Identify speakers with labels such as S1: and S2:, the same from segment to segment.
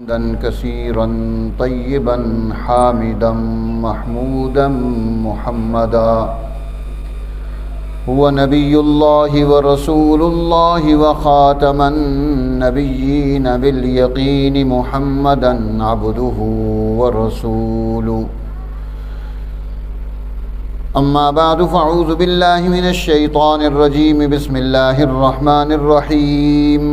S1: حمدا كثيرا طيبا حامدا محمودا محمدا هو نبي الله ورسول الله وخاتم النبيين باليقين محمدا عبده ورسوله أما بعد فأعوذ بالله من الشيطان الرجيم بسم الله الرحمن الرحيم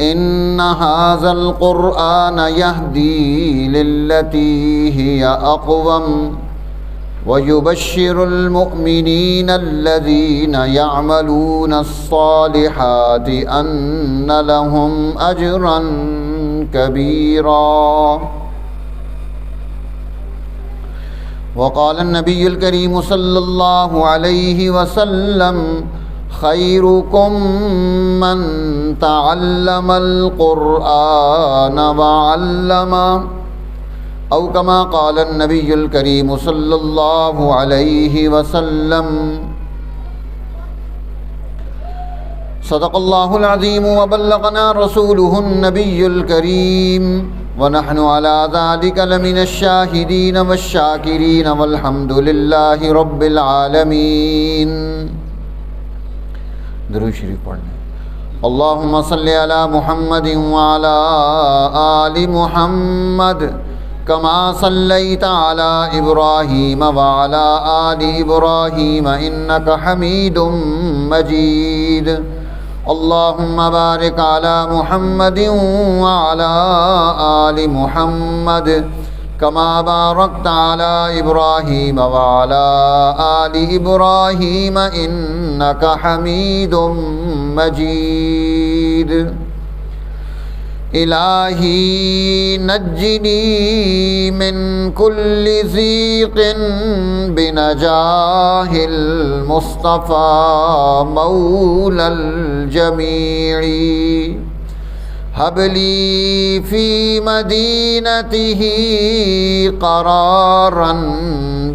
S1: إن هذا القرآن يهدي للتي هي أقوم ويبشر المؤمنين الذين يعملون الصالحات أن لهم أجرا كبيرا. وقال النبي الكريم صلى الله عليه وسلم خيركم من تعلم القرآن وعلمه أو كما قال النبي الكريم صلى الله عليه وسلم. صدق الله العظيم وبلغنا رسوله النبي الكريم ونحن على ذلك لمن الشاهدين والشاكرين والحمد لله رب العالمين. درود شریف پڑھیں. اللهم صل على محمد وعلى آل محمد كما صليت على إبراهيم وعلى آل إبراهيم إنك حميد مجيد. اللهم بارك على محمد وعلى آل محمد كما باركت على إبراهيم وعلى آل إبراهيم إنك حميد مجيد. إلهي نجني من كل ضيق بنجاه المصطفى مولى الجميع. هب لي في مدينته قرارا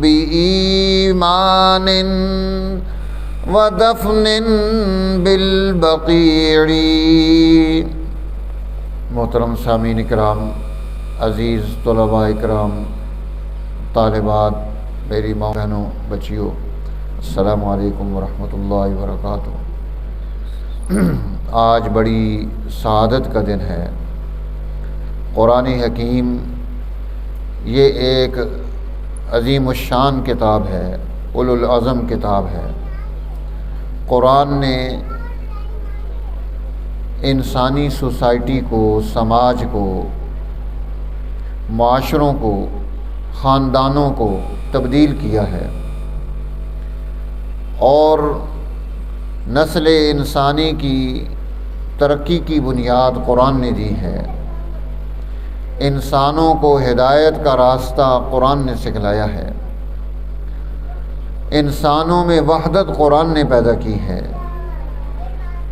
S1: بإيمان ودفن بالبقيع. محترم سامعین اکرام، عزیز طلباء اکرام، طالبات، میری ماں بہنوں، بچیوں، السلام علیکم ورحمۃ اللہ وبرکاتہ. آج بڑی سعادت کا دن ہے. قرآن حکیم یہ ایک عظیم الشان کتاب ہے، اولو العزم کتاب ہے. قرآن نے انسانی سوسائٹی کو، سماج کو، معاشروں کو، خاندانوں کو تبدیل کیا ہے اور نسل انسانی کی ترقی کی بنیاد قرآن نے دی ہے. انسانوں کو ہدایت کا راستہ قرآن نے سکھلایا ہے. انسانوں میں وحدت قرآن نے پیدا کی ہے.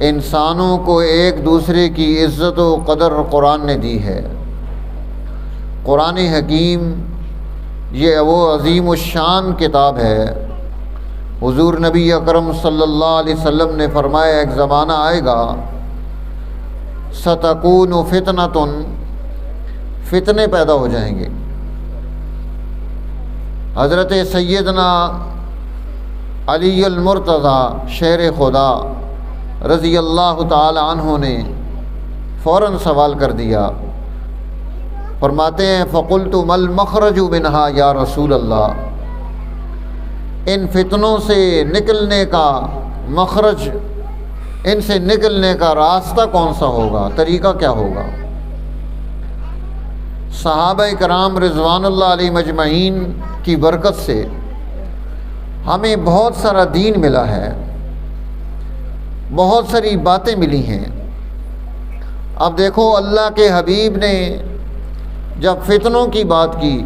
S1: انسانوں کو ایک دوسرے کی عزت و قدر قرآن نے دی ہے. قرآن حکیم یہ وہ عظیم الشان کتاب ہے. حضور نبی اکرم صلی اللہ علیہ وسلم نے فرمایا ایک زمانہ آئے گا ستکون فتنۃ، فتنے پیدا ہو جائیں گے. حضرت سیدنا علی المرتضیٰ شیر خدا رضی اللہ تعالی عنہ نے فوراً سوال کر دیا. فرماتے ہیں فقلت ما المخرج منہا یا رسول اللہ، ان فتنوں سے نکلنے کا مخرج، ان سے نکلنے کا راستہ کون سا ہوگا، طریقہ کیا ہوگا؟ صحابہ کرام رضوان اللہ علیہ مجمعین کی برکت سے ہمیں بہت سارا دین ملا ہے، بہت ساری باتیں ملی ہیں. اب دیکھو اللہ کے حبیب نے جب فتنوں کی بات کی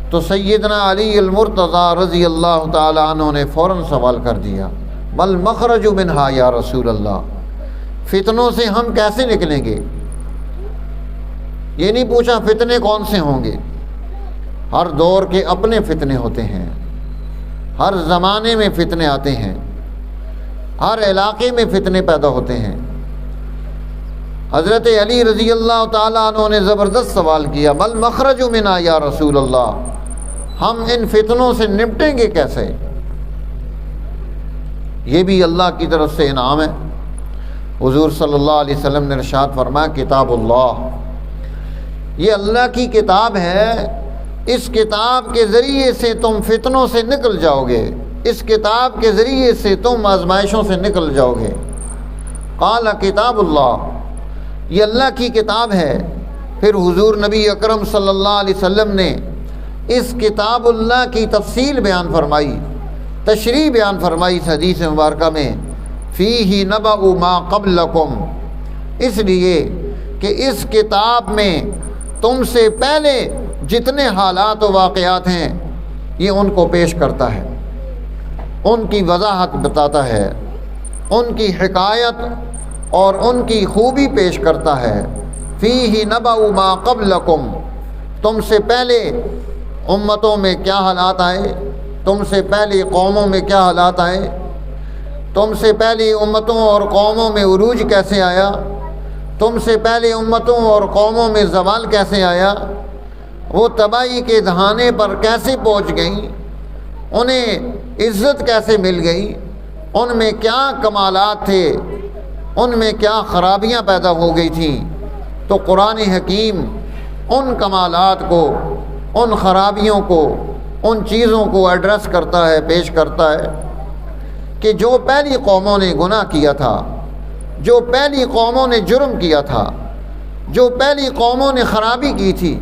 S1: تو سیدنا علی المرتضیٰ رضی اللہ تعالی عنہ نے فوراً سوال کر دیا بل مخرج منہا یا رسول اللہ، فتنوں سے ہم کیسے نکلیں گے؟ یہ نہیں پوچھا فتنے کون سے ہوں گے. ہر دور کے اپنے فتنے ہوتے ہیں، ہر زمانے میں فتنے آتے ہیں، ہر علاقے میں فتنے پیدا ہوتے ہیں. حضرت علی رضی اللہ تعالیٰ عنہ نے زبردست سوال کیا، مل مخرج منا یا رسول اللہ، ہم ان فتنوں سے نمٹیں گے کیسے؟ یہ بھی اللہ کی طرف سے انعام ہے۔ حضور صلی اللہ علیہ وسلم نے ارشاد فرمایا کتاب اللہ، یہ اللہ کی کتاب ہے، اس کتاب کے ذریعے سے تم فتنوں سے نکل جاؤ گے، اس کتاب کے ذریعے سے تم آزمائشوں سے نکل جاؤ گے۔ قال کتاب اللہ، یہ اللہ کی کتاب ہے۔ پھر حضور نبی اکرم صلی اللہ علیہ وسلم نے اس کتاب اللہ کی تفصیل بیان فرمائی، تشریح بیان فرمائی اس حدیث مبارکہ میں، فیہ نبأ ما قبلکم، اس لیے کہ اس کتاب میں تم سے پہلے جتنے حالات و واقعات ہیں یہ ان کو پیش کرتا ہے، ان کی وضاحت بتاتا ہے، ان کی حکایت اور ان کی خوبی پیش کرتا ہے۔ فیہ نبأ ما قبلکم، تم سے پہلے امتوں میں کیا حالات آئے، تم سے پہلی قوموں میں کیا حالات آئے، تم سے پہلی امتوں اور قوموں میں عروج کیسے آیا، تم سے پہلی امتوں اور قوموں میں زوال کیسے آیا، وہ تباہی کے دہانے پر کیسے پہنچ گئیں، انہیں عزت کیسے مل گئی، ان میں کیا کمالات تھے، ان میں کیا خرابیاں پیدا ہو گئی تھیں۔ تو قرآن حکیم ان کمالات کو، ان خرابیوں کو، ان چیزوں کو ایڈریس کرتا ہے، پیش کرتا ہے کہ جو پہلی قوموں نے گناہ کیا تھا، جو پہلی قوموں نے جرم کیا تھا، جو پہلی قوموں نے خرابی کی تھی،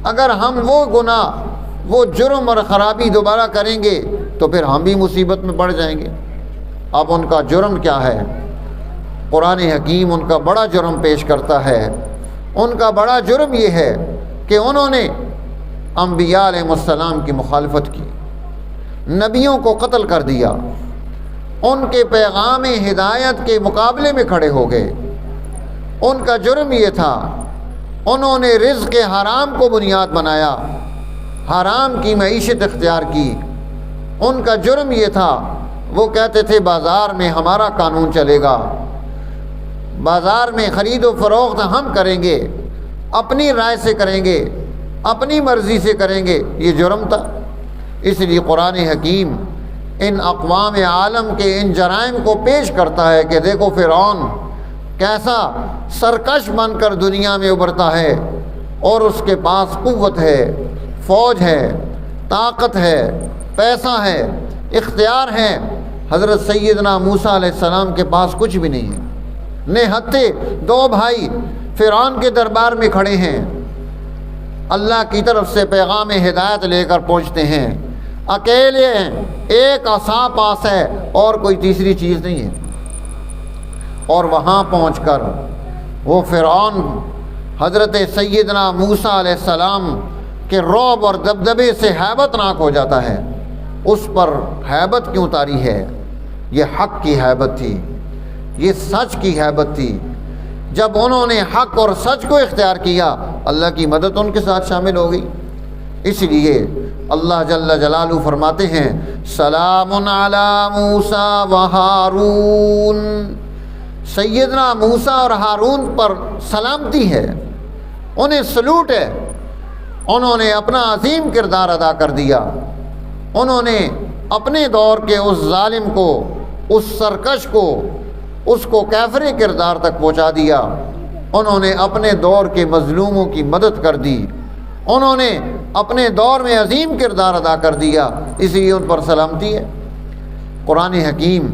S1: اگر ہم وہ گناہ، وہ جرم اور خرابی دوبارہ کریں گے تو پھر ہم بھی مصیبت میں پڑ جائیں گے۔ اب ان کا جرم کیا ہے؟ قرآن حکیم ان کا بڑا جرم پیش کرتا ہے۔ ان کا بڑا جرم یہ ہے کہ انہوں نے انبیاء علیہ السلام کی مخالفت کی، نبیوں کو قتل کر دیا، ان کے پیغام ہدایت کے مقابلے میں کھڑے ہو گئے۔ ان کا جرم یہ تھا، انہوں نے رزق حرام کو بنیاد بنایا، حرام کی معیشت اختیار کی۔ ان کا جرم یہ تھا، وہ کہتے تھے بازار میں ہمارا قانون چلے گا، بازار میں خرید و فروخت ہم کریں گے، اپنی رائے سے کریں گے، اپنی مرضی سے کریں گے۔ یہ جرم تھا۔ اس لیے قرآن حکیم ان اقوام عالم کے ان جرائم کو پیش کرتا ہے کہ دیکھو فرعون کیسا سرکش بن کر دنیا میں ابھرتا ہے، اور اس کے پاس قوت ہے، فوج ہے، طاقت ہے، پیسہ ہے، اختیار ہے۔ حضرت سیدنا موسیٰ علیہ السلام کے پاس کچھ بھی نہیں ہے، نہتے دو بھائی فرعون کے دربار میں کھڑے ہیں، اللہ کی طرف سے پیغام ہدایت لے کر پہنچتے ہیں، اکیلے ہیں، ایک عصا پاس ہے اور کوئی تیسری چیز نہیں ہے۔ اور وہاں پہنچ کر وہ فرعون حضرت سیدنا موسیٰ علیہ السلام کے رعب اور دبدبے سے ہیبت ناک ہو جاتا ہے۔ اس پر ہیبت کیوں طاری ہے؟ یہ حق کی ہیبت تھی، یہ سچ کی ہیبت تھی۔ جب انہوں نے حق اور سچ کو اختیار کیا، اللہ کی مدد ان کے ساتھ شامل ہو گئی۔ اس لیے اللہ جل جلالہ فرماتے ہیں سلام علی موسیٰ و ہارون، سیدنا موسیٰ اور ہارون پر سلامتی ہے، انہیں سلوٹ ہے۔ انہوں نے اپنا عظیم کردار ادا کر دیا، انہوں نے اپنے دور کے اس ظالم کو، اس سرکش کو، اس کو کیفر کردار تک پہنچا دیا۔ انہوں نے اپنے دور کے مظلوموں کی مدد کر دی، انہوں نے اپنے دور میں عظیم کردار ادا کر دیا، اس لیے ان پر سلامتی ہے۔ قرآن حکیم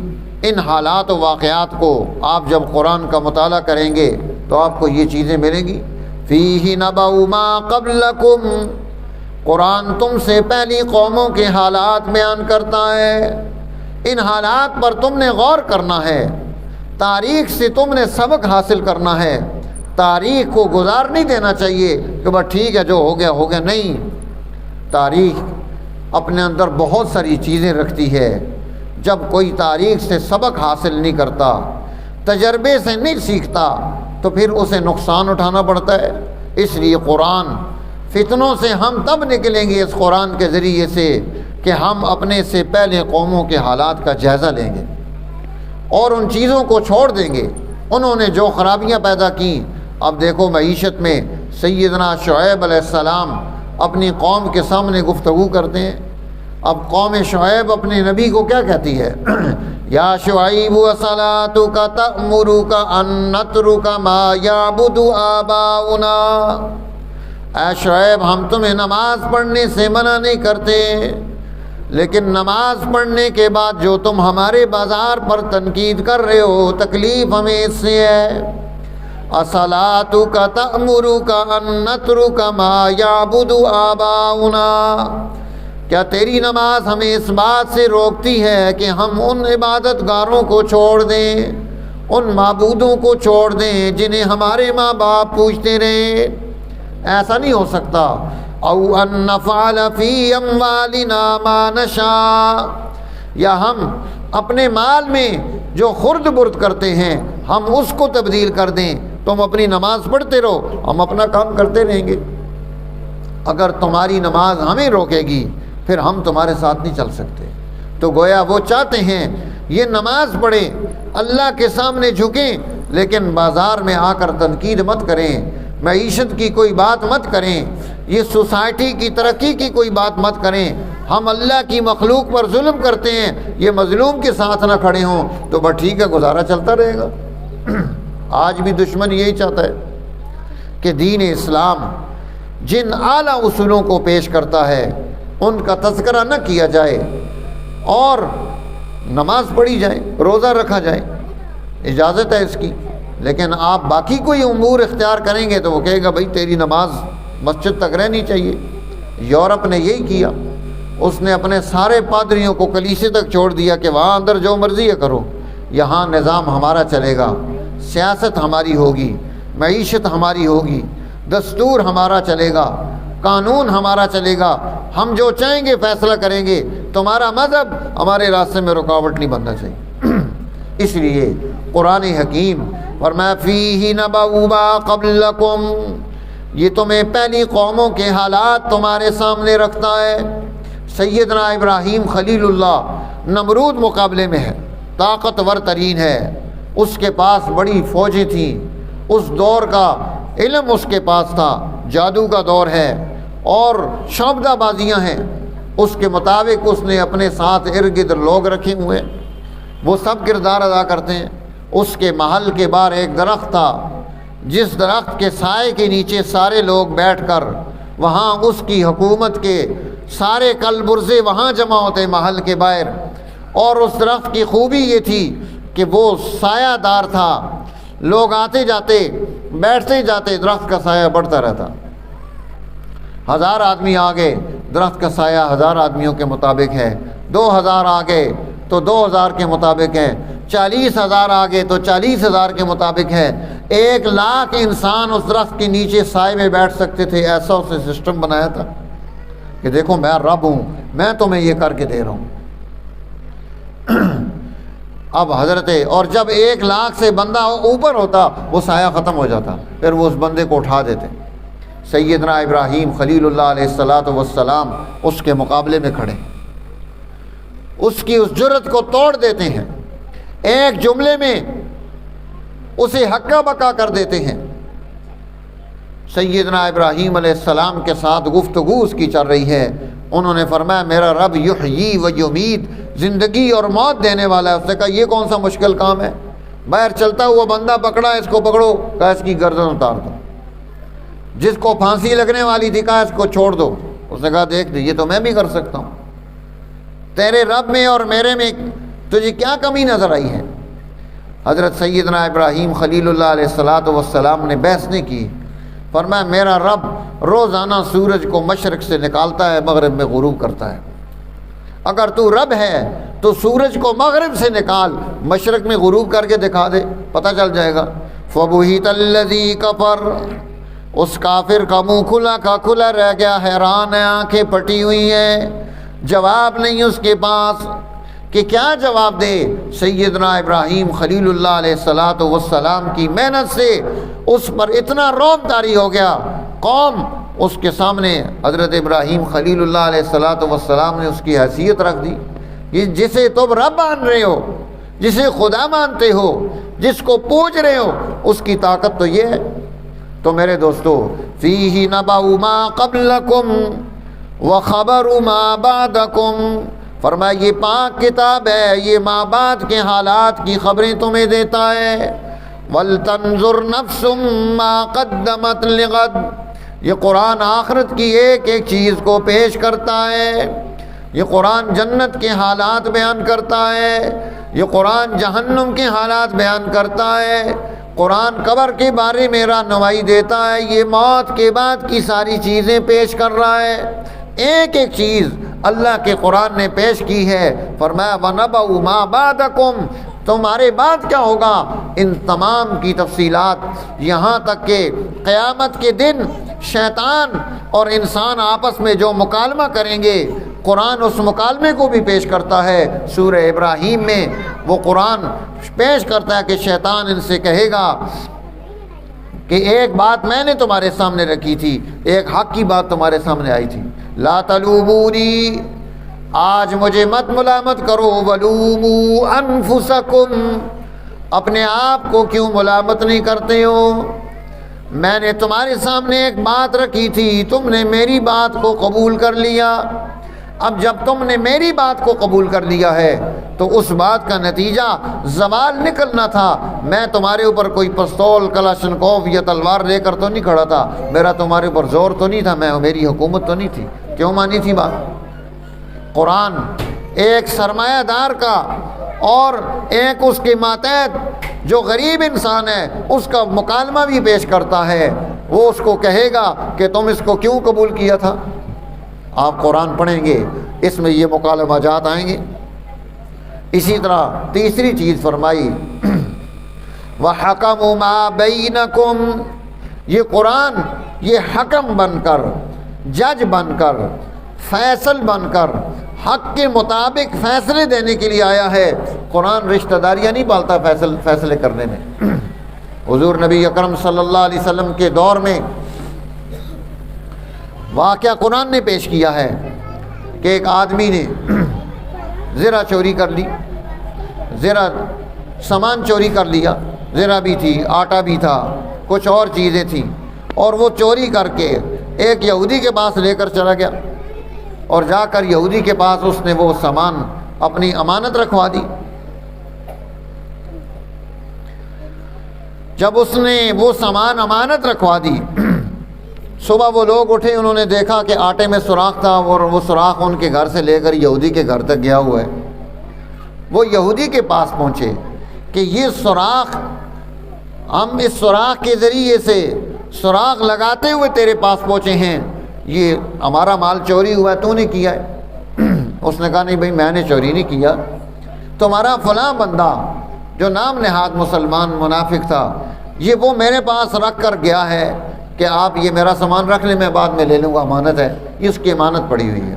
S1: ان حالات و واقعات کو آپ جب قرآن کا مطالعہ کریں گے تو آپ کو یہ چیزیں ملیں گی۔ فیہ نبأ ما قبلکم، قرآن تم سے پہلی قوموں کے حالات بیان کرتا ہے، ان حالات پر تم نے غور کرنا ہے، تاریخ سے تم نے سبق حاصل کرنا ہے۔ تاریخ کو گزار نہیں دینا چاہیے کہ بس ٹھیک ہے جو ہو گیا ہو گیا، نہیں۔ تاریخ اپنے اندر بہت ساری چیزیں رکھتی ہے۔ جب کوئی تاریخ سے سبق حاصل نہیں کرتا، تجربے سے نہیں سیکھتا، تو پھر اسے نقصان اٹھانا پڑتا ہے۔ اس لیے قرآن فتنوں سے ہم تب نکلیں گے اس قرآن کے ذریعے سے کہ ہم اپنے سے پہلے قوموں کے حالات کا جائزہ لیں گے اور ان چیزوں کو چھوڑ دیں گے۔ انہوں نے جو خرابیاں پیدا کی، اب دیکھو معیشت میں سیدنا شعیب علیہ السلام اپنی قوم کے سامنے گفتگو کرتے ہیں. اب قوم شعیب اپنے نبی کو کیا کہتی ہے؟ یا شعیب وصلاتک تأمرک ان نترک ما یعبد آباؤنا. اے شعیب ہم تمہیں نماز پڑھنے سے منع نہیں کرتے، لیکن نماز پڑھنے کے بعد جو تم ہمارے بازار پر تنقید کر رہے ہو تکلیف ہمیں اس سے ہے. اصلاتک تأمرک ان نترک ما یعبد آباؤنا. کیا تیری نماز ہمیں اس بات سے روکتی ہے کہ ہم ان عبادت گاروں کو چھوڑ دیں، ان معبودوں کو چھوڑ دیں جنہیں ہمارے ماں باپ پوجتے رہے؟ ایسا نہیں ہو سکتا. او ان نفعل فی اموالنا ما نشاء. یا ہم اپنے مال میں جو خرد برد کرتے ہیں ہم اس کو تبدیل کر دیں. تم اپنی نماز پڑھتے رہو، ہم اپنا کام کرتے رہیں گے. اگر تمہاری نماز ہمیں روکے گی پھر ہم تمہارے ساتھ نہیں چل سکتے. تو گویا وہ چاہتے ہیں یہ نماز پڑھیں، اللہ کے سامنے جھکیں، لیکن بازار میں آ کر تنقید مت کریں، معیشت کی کوئی بات مت کریں، یہ سوسائٹی کی ترقی کی کوئی بات مت کریں. ہم اللہ کی مخلوق پر ظلم کرتے ہیں، یہ مظلوم کے ساتھ نہ کھڑے ہوں تو بس ٹھیک ہے، گزارا چلتا رہے گا. آج بھی دشمن یہی چاہتا ہے کہ دین اسلام جن اعلیٰ اصولوں کو پیش کرتا ہے ان کا تذکرہ نہ کیا جائے اور نماز پڑھی جائے، روزہ رکھا جائے، اجازت ہے اس کی. لیکن آپ باقی کوئی امور اختیار کریں گے تو وہ کہے گا بھائی تیری نماز مسجد تک رہنی چاہیے. یورپ نے یہی کیا، اس نے اپنے سارے پادریوں کو کلیسے تک چھوڑ دیا کہ وہاں اندر جو مرضی ہے کرو، یہاں نظام ہمارا چلے گا، سیاست ہماری ہوگی، معیشت ہماری ہوگی، دستور ہمارا چلے گا، قانون ہمارا چلے گا، ہم جو چاہیں گے فیصلہ کریں گے، تمہارا مذہب ہمارے راستے میں رکاوٹ نہیں بننا چاہیے. اس لیے قرآن حکیم فرمایا فیہ نبأ ما قبلکم، یہ تمہیں پہلی قوموں کے حالات تمہارے سامنے رکھتا ہے. سیدنا ابراہیم خلیل اللہ نمرود مقابلے میں ہے، طاقتور ترین ہے، اس کے پاس بڑی فوجیں تھیں، اس دور کا علم اس کے پاس تھا، جادو کا دور ہے اور شعبدہ بازیاں ہیں. اس کے مطابق اس نے اپنے ساتھ ارد گرد لوگ رکھے ہوئے، وہ سب کردار ادا کرتے ہیں. اس کے محل کے باہر ایک درخت تھا، جس درخت کے سائے کے نیچے سارے لوگ بیٹھ کر وہاں اس کی حکومت کے سارے کل برزے وہاں جمع ہوتے محل کے باہر. اور اس درخت کی خوبی یہ تھی کہ وہ سایہ دار تھا، لوگ آتے جاتے بیٹھتے جاتے، درخت کا سایہ بڑھتا رہتا. 1000 آدمی آگے درخت کا سایہ 1000 آدمیوں کے مطابق ہے، 2000 آگے تو 2000 کے مطابق ہے، 40,000 آگے تو 40,000 کے مطابق ہے. 1,00,000 انسان اس درخت کے نیچے سائے میں بیٹھ سکتے تھے. ایسا اس نے سسٹم بنایا تھا کہ دیکھو میں رب ہوں، میں تمہیں یہ کر کے دے رہا ہوں. اب حضرت اور جب 1,00,000 سے بندہ اوپر ہوتا وہ سایہ ختم ہو جاتا، پھر وہ اس بندے کو اٹھا دیتے. سیدنا ابراہیم خلیل اللہ علیہ السلام اس کے مقابلے میں کھڑے، اس کی اس جرت کو توڑ دیتے ہیں، ایک جملے میں اسے ہکا بکا کر دیتے ہیں. سیدنا ابراہیم علیہ السلام کے ساتھ گفتگو اس کی چل رہی ہے. انہوں نے فرمایا میرا رب یحیی و یمیت، زندگی اور موت دینے والا ہے. اس نے کہا یہ کون سا مشکل کام ہے؟ باہر چلتا ہوا بندہ پکڑا، اس کو پکڑو، کہا اس کی گردن اتار دو. جس کو پھانسی لگنے والی تھی کہا اس کو چھوڑ دو. اس نے کہا دیکھ یہ تو میں بھی کر سکتا ہوں. تیرے رب میں اور میرے میں تجھے کیا کمی نظر آئی ہے؟ حضرت سیدنا ابراہیم خلیل اللہ علیہ السلام نے بحث نہیں کی. فرمایا میرا رب روزانہ سورج کو مشرق سے نکالتا ہے، مغرب میں غروب کرتا ہے. اگر تو رب ہے تو سورج کو مغرب سے نکال، مشرق میں غروب کر کے دکھا دے، پتہ چل جائے گا. فَبُهِتَ الَّذِي كَفَرَ، اس کافر کا منہ کھلا کا کھلا رہ گیا، حیران ہے، آنکھیں پھٹی ہوئی ہیں، جواب نہیں اس کے پاس کہ کیا جواب دے. سیدنا ابراہیم خلیل اللہ علیہ السلام کی محنت سے اس پر اتنا رعب طاری ہو گیا. قوم اس کے سامنے حضرت ابراہیم خلیل اللہ علیہ السلام نے اس کی حیثیت رکھ دی کہ جسے تم رب مان رہے ہو، جسے خدا مانتے ہو، جس کو پوج رہے ہو، اس کی طاقت تو یہ ہے. تو میرے دوستو فیہ نبأ ما قبلکم وخبر ما بعدکم، فرمایا یہ پاک کتاب ہے، یہ ماں بعد کے حالات کی خبریں تمہیں دیتا ہے۔ وَلْتَنْظُرْ نَفْسٌ مَا قَدَّمَتْ لِغَدٍ، یہ قرآن آخرت کی ایک ایک چیز کو پیش کرتا ہے۔ یہ قرآن جنت کے حالات بیان کرتا ہے، یہ قرآن جہنم کے حالات بیان کرتا ہے، قرآن قبر کے بارے میں رہنمائی دیتا ہے، یہ موت کے بعد کی ساری چیزیں پیش کر رہا ہے۔ ایک ایک چیز اللہ کے قرآن نے پیش کی ہے۔ فرمایا وَنَبَأُ مَا بَعْدَكُمْ، تمہارے بعد کیا ہوگا، ان تمام کی تفصیلات، یہاں تک کہ قیامت کے دن شیطان اور انسان آپس میں جو مکالمہ کریں گے، قرآن اس مکالمے کو بھی پیش کرتا ہے۔ سورہ ابراہیم میں وہ قرآن پیش کرتا ہے کہ شیطان ان سے کہے گا کہ ایک بات میں نے تمہارے سامنے رکھی تھی، ایک حق کی بات تمہارے سامنے آئی تھی، لا تلومونی، آج مجھے مت ملامت کرو، ولوموا انفسکم، اپنے آپ کو کیوں ملامت نہیں کرتے ہو، میں نے تمہارے سامنے ایک بات رکھی تھی، تم نے میری بات کو قبول کر لیا۔ اب جب تم نے میری بات کو قبول کر لیا ہے تو اس بات کا نتیجہ زوال نکلنا تھا۔ میں تمہارے اوپر کوئی پستول، کلاشنکوف یا تلوار لے کر تو نہیں کھڑا تھا، میرا تمہارے اوپر زور تو نہیں تھا، میری حکومت تو نہیں تھی۔ کیوں مانی تھی بات؟ قرآن ایک سرمایہ دار کا اور ایک اس کے ماتحت جو غریب انسان ہے اس کا مکالمہ بھی پیش کرتا ہے۔ وہ اس کو کہے گا کہ تم اس کو کیوں قبول کیا تھا۔ آپ قرآن پڑھیں گے، اس میں یہ مکالمہ جات آئیں گے۔ اسی طرح تیسری چیز فرمائی وَحَكَمُ مَا بَيْنَكُمْ، یہ قرآن یہ حکم بن کر، جج بن کر، فیصل بن کر حق کے مطابق فیصلے دینے کے لیے آیا ہے۔ قرآن رشتہ داریاں نہیں پالتا فیصلے کرنے میں۔ حضور نبی اکرم صلی اللہ علیہ وسلم کے دور میں واقعہ قرآن نے پیش کیا ہے کہ ایک آدمی نے زرہ چوری کر لی، زرہ سامان چوری کر لیا، زرہ بھی تھی، آٹا بھی تھا، کچھ اور چیزیں تھیں، اور وہ چوری کر کے ایک یہودی کے پاس لے کر چلا گیا، اور جا کر یہودی کے پاس اس نے وہ سامان اپنی امانت رکھوا دی۔ جب اس نے وہ سامان امانت رکھوا دی، صبح وہ لوگ اٹھے، انہوں نے دیکھا کہ آٹے میں سوراخ تھا، اور وہ سوراخ ان کے گھر سے لے کر یہودی کے گھر تک گیا ہوا ہے۔ وہ یہودی کے پاس پہنچے کہ یہ سوراخ، ہم اس سوراخ کے ذریعے سے سوراخ لگاتے ہوئے تیرے پاس پہنچے ہیں، یہ ہمارا مال چوری ہوا ہے، تو نے کیا ہے؟ اس نے کہا نہیں بھائی میں نے چوری نہیں کیا، تمہارا فلاں بندہ جو نام نہاد مسلمان منافق تھا، یہ وہ میرے پاس رکھ کر گیا ہے کہ آپ یہ میرا سامان رکھ لیں، میں بعد میں لے لوں گا، امانت ہے، اس کی امانت پڑی ہوئی ہے۔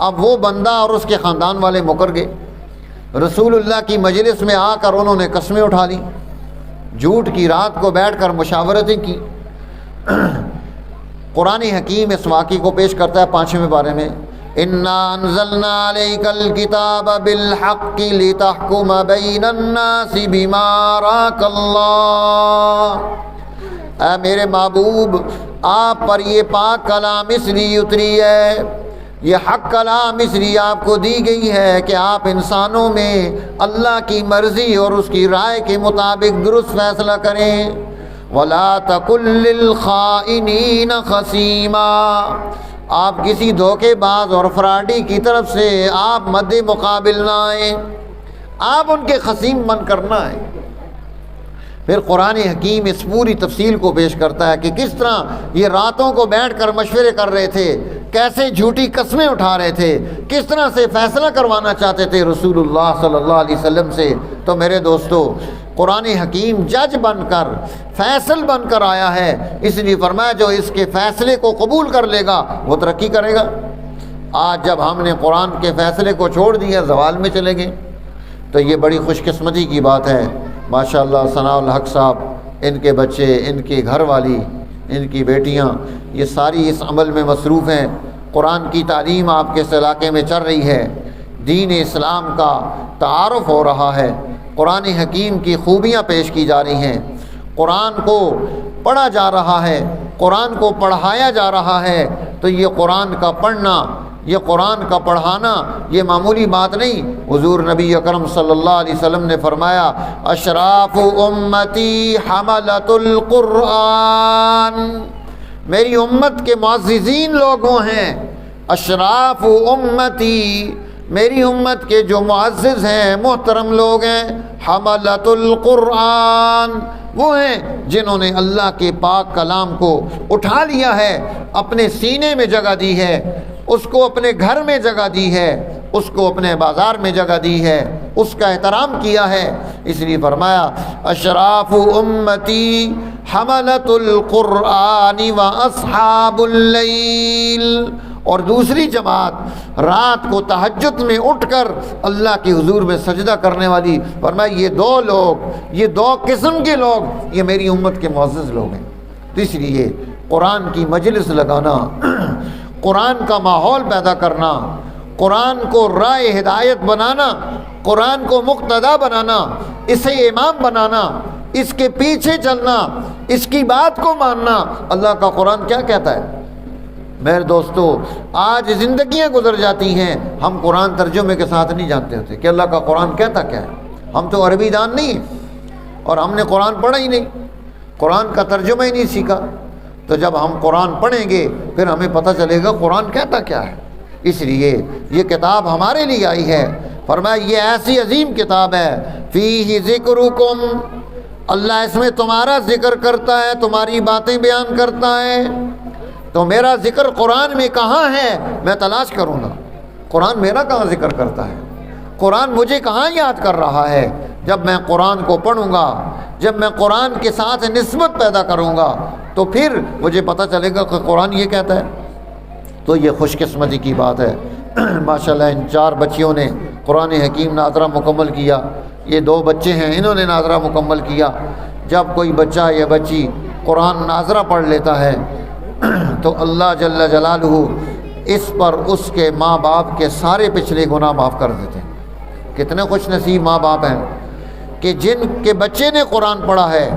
S1: اب وہ بندہ اور اس کے خاندان والے مکر گئے، رسول اللہ کی مجلس میں آ کر انہوں نے قسمیں اٹھا لی، جھوٹ کی، رات کو بیٹھ کر مشاورتیں کی۔ قرآن حکیم اس واقعے کو پیش کرتا ہے 5ویں پارے میں، اِنَّا أَنزَلْنَا عَلَيْكَ الْكِتَابَ بِالْحَقِّ لِتَحْكُمَ بَيْنَ النَّاسِ بِمَا أَرَاكَ اللَّهُ، اے میرے محبوب آپ پر یہ پاک کلام اس لیے اتری ہے، یہ حق کلام اس لیے آپ کو دی گئی ہے کہ آپ انسانوں میں اللہ کی مرضی اور اس کی رائے کے مطابق درست فیصلہ کریں۔ وَلَا تَكُن لِّلْخَائِنِينَ خَصِيمًا، آپ کسی دھوکے باز اور فراڈی کی طرف سے آپ مد مقابل نہ آئیں، آپ ان کے خصیم بن کر نہ آئیں۔ پھر قرآن حکیم اس پوری تفصیل کو پیش کرتا ہے کہ کس طرح یہ راتوں کو بیٹھ کر مشورے کر رہے تھے، کیسے جھوٹی قسمیں اٹھا رہے تھے، کس طرح سے فیصلہ کروانا چاہتے تھے رسول اللہ صلی اللہ علیہ وسلم سے۔ تو میرے دوستو قرآن حکیم جج بن کر، فیصل بن کر آیا ہے، اس لیے فرمایا جو اس کے فیصلے کو قبول کر لے گا وہ ترقی کرے گا۔ آج جب ہم نے قرآن کے فیصلے کو چھوڑ دیا، زوال میں چلے گئے، تو یہ بڑی خوش قسمتی کی بات ہے۔ ماشاءاللہ ثناء الحق صاحب، ان کے بچے، ان کی گھر والی، ان کی بیٹیاں، یہ ساری اس عمل میں مصروف ہیں۔ قرآن کی تعلیم آپ کے اس علاقے میں چل رہی ہے، دین اسلام کا تعارف ہو رہا ہے، قرآن حکیم کی خوبیاں پیش کی جا رہی ہیں، قرآن کو پڑھا جا رہا ہے، قرآن کو پڑھایا جا رہا ہے، تو یہ قرآن کا پڑھنا، یہ قرآن کا پڑھانا یہ معمولی بات نہیں۔ حضور نبی اکرم صلی اللہ علیہ وسلم نے فرمایا اشراف امتی حملۃ القرآن، میری امت کے معززین لوگ وہ ہیں، اشراف امتی، میری امت کے جو معزز ہیں، محترم لوگ ہیں، حملۃ القرآن، وہ ہیں جنہوں نے اللہ کے پاک کلام کو اٹھا لیا ہے، اپنے سینے میں جگہ دی ہے، اس کو اپنے گھر میں جگہ دی ہے، اس کو اپنے بازار میں جگہ دی ہے، اس کا احترام کیا ہے۔ اس لیے فرمایا اشراف امتی حملۃ القرآن و اصحاب اللیل، اور دوسری جماعت رات کو تہجد میں اٹھ کر اللہ کے حضور میں سجدہ کرنے والی، فرمایا یہ دو لوگ، یہ دو قسم کے لوگ یہ میری امت کے معزز لوگ ہیں۔ تو اس لیے قرآن کی مجلس لگانا، قرآن کا ماحول پیدا کرنا، قرآن کو راہ ہدایت بنانا، قرآن کو مقتدا بنانا، اسے امام بنانا، اس کے پیچھے چلنا، اس کی بات کو ماننا۔ اللہ کا قرآن کیا کہتا ہے؟ میرے دوستو، آج زندگیاں گزر جاتی ہیں، ہم قرآن ترجمے کے ساتھ نہیں جانتے ہوتے کہ اللہ کا قرآن کہتا کیا ہے۔ ہم تو عربی دان نہیں ہیں اور ہم نے قرآن پڑھا ہی نہیں، قرآن کا ترجمہ ہی نہیں سیکھا۔ تو جب ہم قرآن پڑھیں گے پھر ہمیں پتہ چلے گا قرآن کہتا کیا ہے۔ اس لیے یہ کتاب ہمارے لیے آئی ہے، فرمایا یہ ایسی عظیم کتاب ہے، فیہ ذکرکم، اللہ اس میں تمہارا ذکر کرتا ہے، تمہاری باتیں بیان کرتا ہے۔ تو میرا ذکر قرآن میں کہاں ہے؟ میں تلاش کروں گا، قرآن میرا کہاں ذکر کرتا ہے، قرآن مجھے کہاں یاد کر رہا ہے۔ جب میں قرآن کو پڑھوں گا، جب میں قرآن کے ساتھ نسبت پیدا کروں گا تو پھر مجھے پتہ چلے گا کہ قرآن یہ کہتا ہے۔ تو یہ خوش قسمتی کی بات ہے۔ ماشاءاللہ ان 4 بچیوں نے قرآن حکیم ناظرہ مکمل کیا، یہ 2 بچے ہیں انہوں نے ناظرہ مکمل کیا۔ جب کوئی بچہ یا بچی قرآن ناظرہ پڑھ لیتا ہے تو اللہ جل جلالہ اس پر اس کے ماں باپ کے سارے پچھلے گناہ معاف کر دیتے ہیں۔ کتنے خوش نصیب ماں باپ ہیں کہ جن کے بچے نے قرآن پڑھا ہے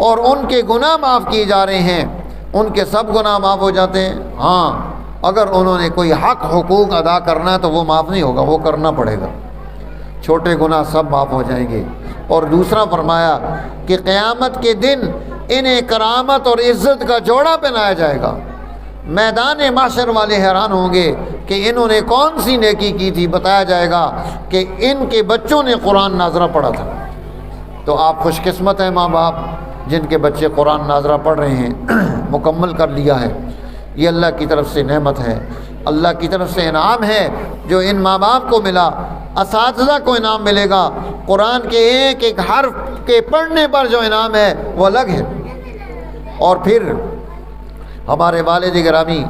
S1: اور ان کے گناہ معاف کیے جا رہے ہیں، ان کے سب گناہ معاف ہو جاتے ہیں۔ ہاں اگر انہوں نے کوئی حقوق ادا کرنا ہے تو وہ معاف نہیں ہوگا، وہ کرنا پڑے گا، چھوٹے گناہ سب معاف ہو جائیں گے۔ اور دوسرا فرمایا کہ قیامت کے دن انہیں کرامت اور عزت کا جوڑا پہنایا جائے گا، میدان محشر والے حیران ہوں گے کہ انہوں نے کون سی نیکی کی تھی، بتایا جائے گا کہ ان کے بچوں نے قرآن ناظرہ پڑھا تھا۔ تو آپ خوش قسمت ہیں ماں باپ جن کے بچے قرآن ناظرہ پڑھ رہے ہیں، مکمل کر لیا ہے۔ یہ اللہ کی طرف سے نعمت ہے، اللہ کی طرف سے انعام ہے جو ان ماں باپ کو ملا۔ اساتذہ کو انعام ملے گا، قرآن کے ایک ایک حرف کے پڑھنے پر جو انعام ہے وہ الگ ہے۔ اور پھر ہمارے والد گرامی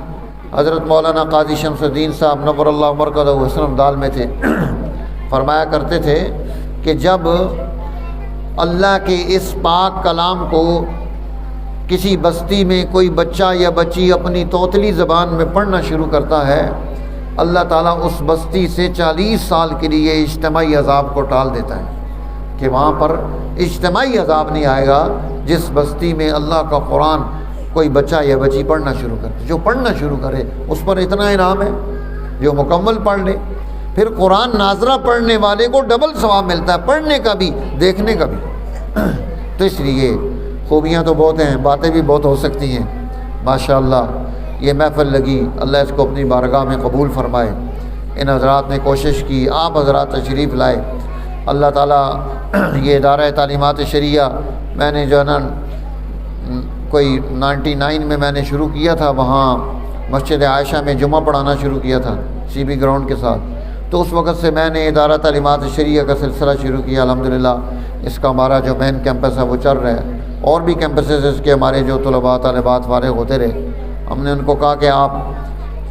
S1: حضرت مولانا قاضی شمس الدین صاحب نور اللہ مرکزہ حسن دال میں تھے، فرمایا کرتے تھے کہ جب اللہ کے اس پاک کلام کو کسی بستی میں کوئی بچہ یا بچی اپنی توتلی زبان میں پڑھنا شروع کرتا ہے، اللہ تعالیٰ اس بستی سے 40 سال کے لیے اجتماعی عذاب کو ٹال دیتا ہے کہ وہاں پر اجتماعی عذاب نہیں آئے گا جس بستی میں اللہ کا قرآن کوئی بچہ یا بچی پڑھنا شروع کرے۔ جو پڑھنا شروع کرے اس پر اتنا انعام ہے، جو مکمل پڑھ لے۔ پھر قرآن ناظرہ پڑھنے والے کو ڈبل ثواب ملتا ہے، پڑھنے کا بھی دیکھنے کا بھی۔ تو اس لیے خوبیاں تو بہت ہیں، باتیں بھی بہت ہو سکتی ہیں۔ ماشاءاللہ یہ محفل لگی، اللہ اس کو اپنی بارگاہ میں قبول فرمائے۔ ان حضرات نے کوشش کی، آپ حضرات تشریف لائے، اللہ تعالیٰ یہ ادارہ تعلیمات شریعہ میں نے جو ہے نا کوئی 99 میں میں نے شروع کیا تھا، وہاں مسجد عائشہ میں جمعہ پڑھانا شروع کیا تھا سی بی گراؤنڈ کے ساتھ۔ تو اس وقت سے میں نے ادارہ تعلیمات شریعہ کا سلسلہ شروع کیا۔ الحمدللہ اس کا ہمارا جو مین کیمپس ہے وہ چل رہا ہے، اور بھی کیمپسز اس کے ہمارے جو طلباء طالبات فارغ ہوتے رہے، ہم نے ان کو کہا کہ آپ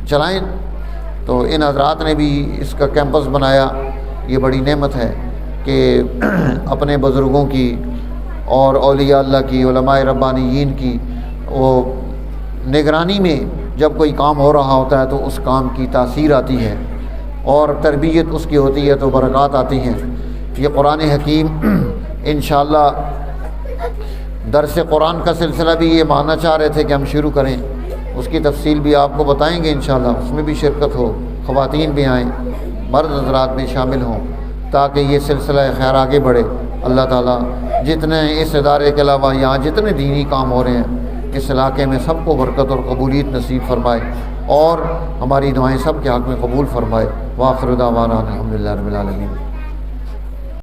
S1: چلائیں، تو ان حضرات نے بھی اس کا کیمپس بنایا۔ یہ بڑی نعمت ہے کہ اپنے بزرگوں کی اور اولیاء اللہ کی، علماء ربانیین کی وہ نگرانی میں جب کوئی کام ہو رہا ہوتا ہے تو اس کام کی تاثیر آتی ہے اور تربیت اس کی ہوتی ہے تو برکات آتی ہیں۔ یہ قرآن حکیم انشاءاللہ درس قرآن کا سلسلہ بھی یہ ماننا چاہ رہے تھے کہ ہم شروع کریں، اس کی تفصیل بھی آپ کو بتائیں گے انشاءاللہ، اس میں بھی شرکت ہو، خواتین بھی آئیں، مرد حضرات بھی شامل ہوں، تاکہ یہ سلسلہ خیر آگے بڑھے۔ اللہ تعالیٰ جتنے اس ادارے کے علاوہ یہاں جتنے دینی کام ہو رہے ہیں اس علاقے میں سب کو برکت اور قبولیت نصیب فرمائے، اور ہماری دعائیں سب کے حق میں قبول فرمائے۔ وآخر دعوانا الحمدللہ رب العالمین۔